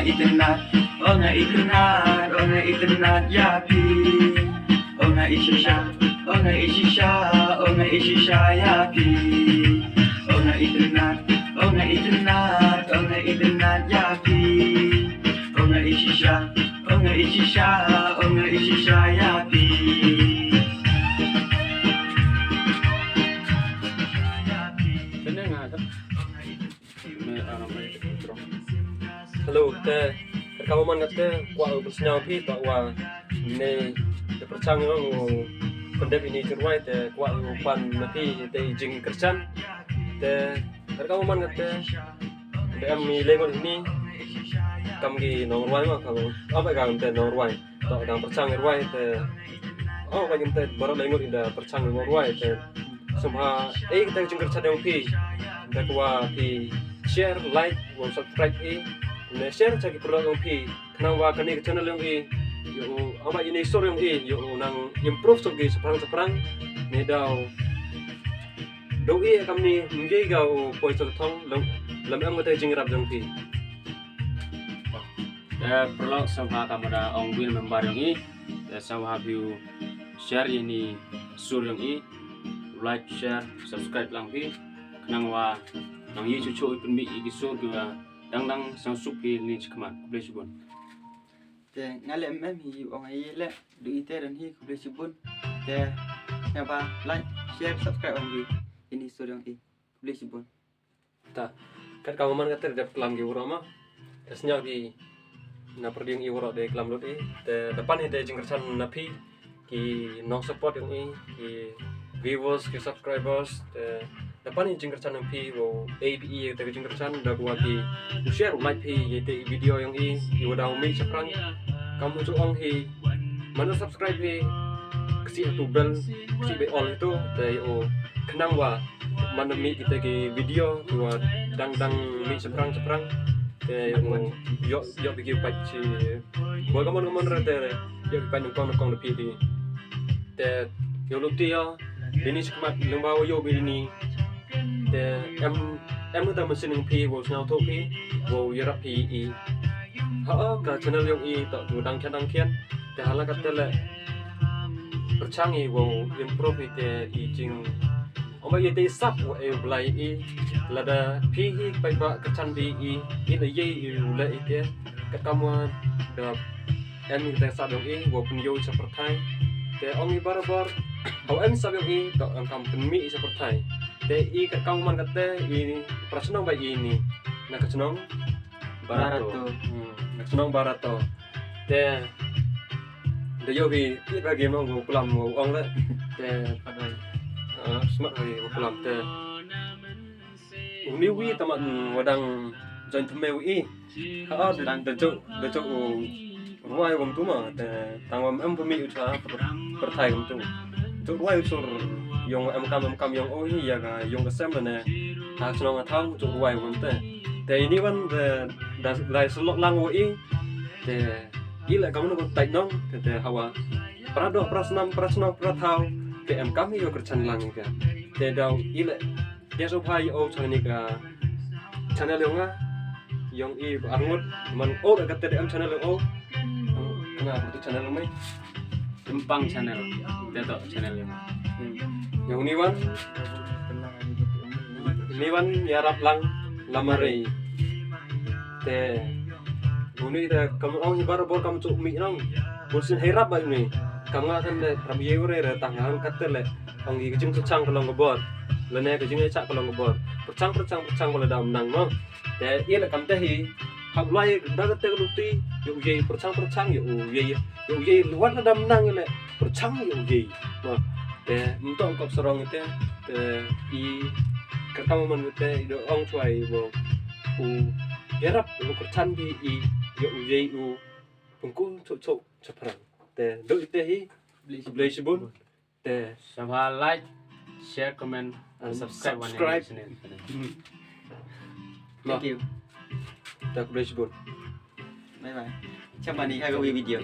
iternat yapi. Onga ishisha yapi. Onga iternat yapi. Onga ishisha yapi. Halo, kamu mana teh? Kuat bersenyum pi tak wah ini percang orang pendep ini cerwai teh kuat upan nanti teh jing kerjan teh kamu mana teh? Kami lengon ini kami norway mah kamu apa kamu teh norway tak dalam percang norway teh oh bagi teh baru lengon indah percang norway teh semua kita jing kerjan yang pi teh kuat pi share like subscribe Nah, share cagi produk yang pi, kenang wa kani ke channel yang i, yo apa ini story yang i, yo nang improve segi seperang ni daw. Doi kami menjadi gau poi tong lam am kata jingrap yang pi. Produk sama kamu ada ongwin member yang i, sama view share ini story yang i, like share subscribe lang pi, kenang wa nang i cucu pun bi i so juga. Dang sang supi ni cikaman boleh subun. Te ngale hi orang ai le du ite dan hi boleh subun. Te apa like share subscribe orang ini story yang boleh subun. Ta kat kamu man kata dapat kelam gi urama. Esnya di na perding i uro de kelam lot i. Te depan ni de jingkersan napi ki no support yang i ki viewers ki subscribers te depan ni jingkersan yang pi wo ABE te jingkersan dah buat di share like pi yete video yang i udah umi seprang kamu tu ong hi mana subscribe pi kesi tu bel kesi be all itu te o kenang wa mana mi kita ke video buat dang mi seprang te yo bagi paci buat kamu rete yo pakai nongkong pi di te yo luti ya ini sekemat lembawa yo ini em kita mesin yang pi wo snau to pi wo yerap pi i ka channel yang i tak tu dang kian te hala kata le percangi wo improve te i jing oma ye te sap wo e blai i lada pi hi pai ba kachan bi i le ye i le i te ka kamu da em kita sap yang i wo pun yo seperti te ongi barbar au em sap yang i tak kam penmi seperti te i kat kamu man kata ini prasenong baik ini nak kesenong barato nak kesenong barato te de yo bi ti bagi mong go pulam go ong le te padai smart hari go pulam te umi wi taman wadang join thme wi ha dan de cok ruai gom tu ma te tangwam em pemi ucha perthai gom tu cok ruai usur yung kam yung oh ya ga yung kesem ne ha senong athang chu wai won te ini wan da lai selok lang wo i te ila kamu no tai nong te hawa prado prasnam prathau te em kami yo kerjan lang ga te dau ila dia so pai o chani ga channel yung i arngot man o da kate em channel o kana itu channel mai Empang channel, itu channel yang. Yang ini wan yarap lang lamari te ini dah kamu orang baru kamu cuk mi nong bosin herap ba ini kamu akan le rabi ure re tangan kata le orang gi kecing kecang kalau ngebor lene kecing cak kalau ngebor percang kalau dah menang no te ia le kamu tehi hak lai dah kata luti yuk ye percang yuk ye luar dah menang le percang yuk ye no te untuk kau serong itu te i kamu man te do ong chuai bo u yarap lu kercan bi i yo ye u pungku cok ceprang te do ite hi beli sebun te Sama like, share, comment, and subscribe. Thank you. Tak beli sebun. Bye bye. Chào bạn đi hai video.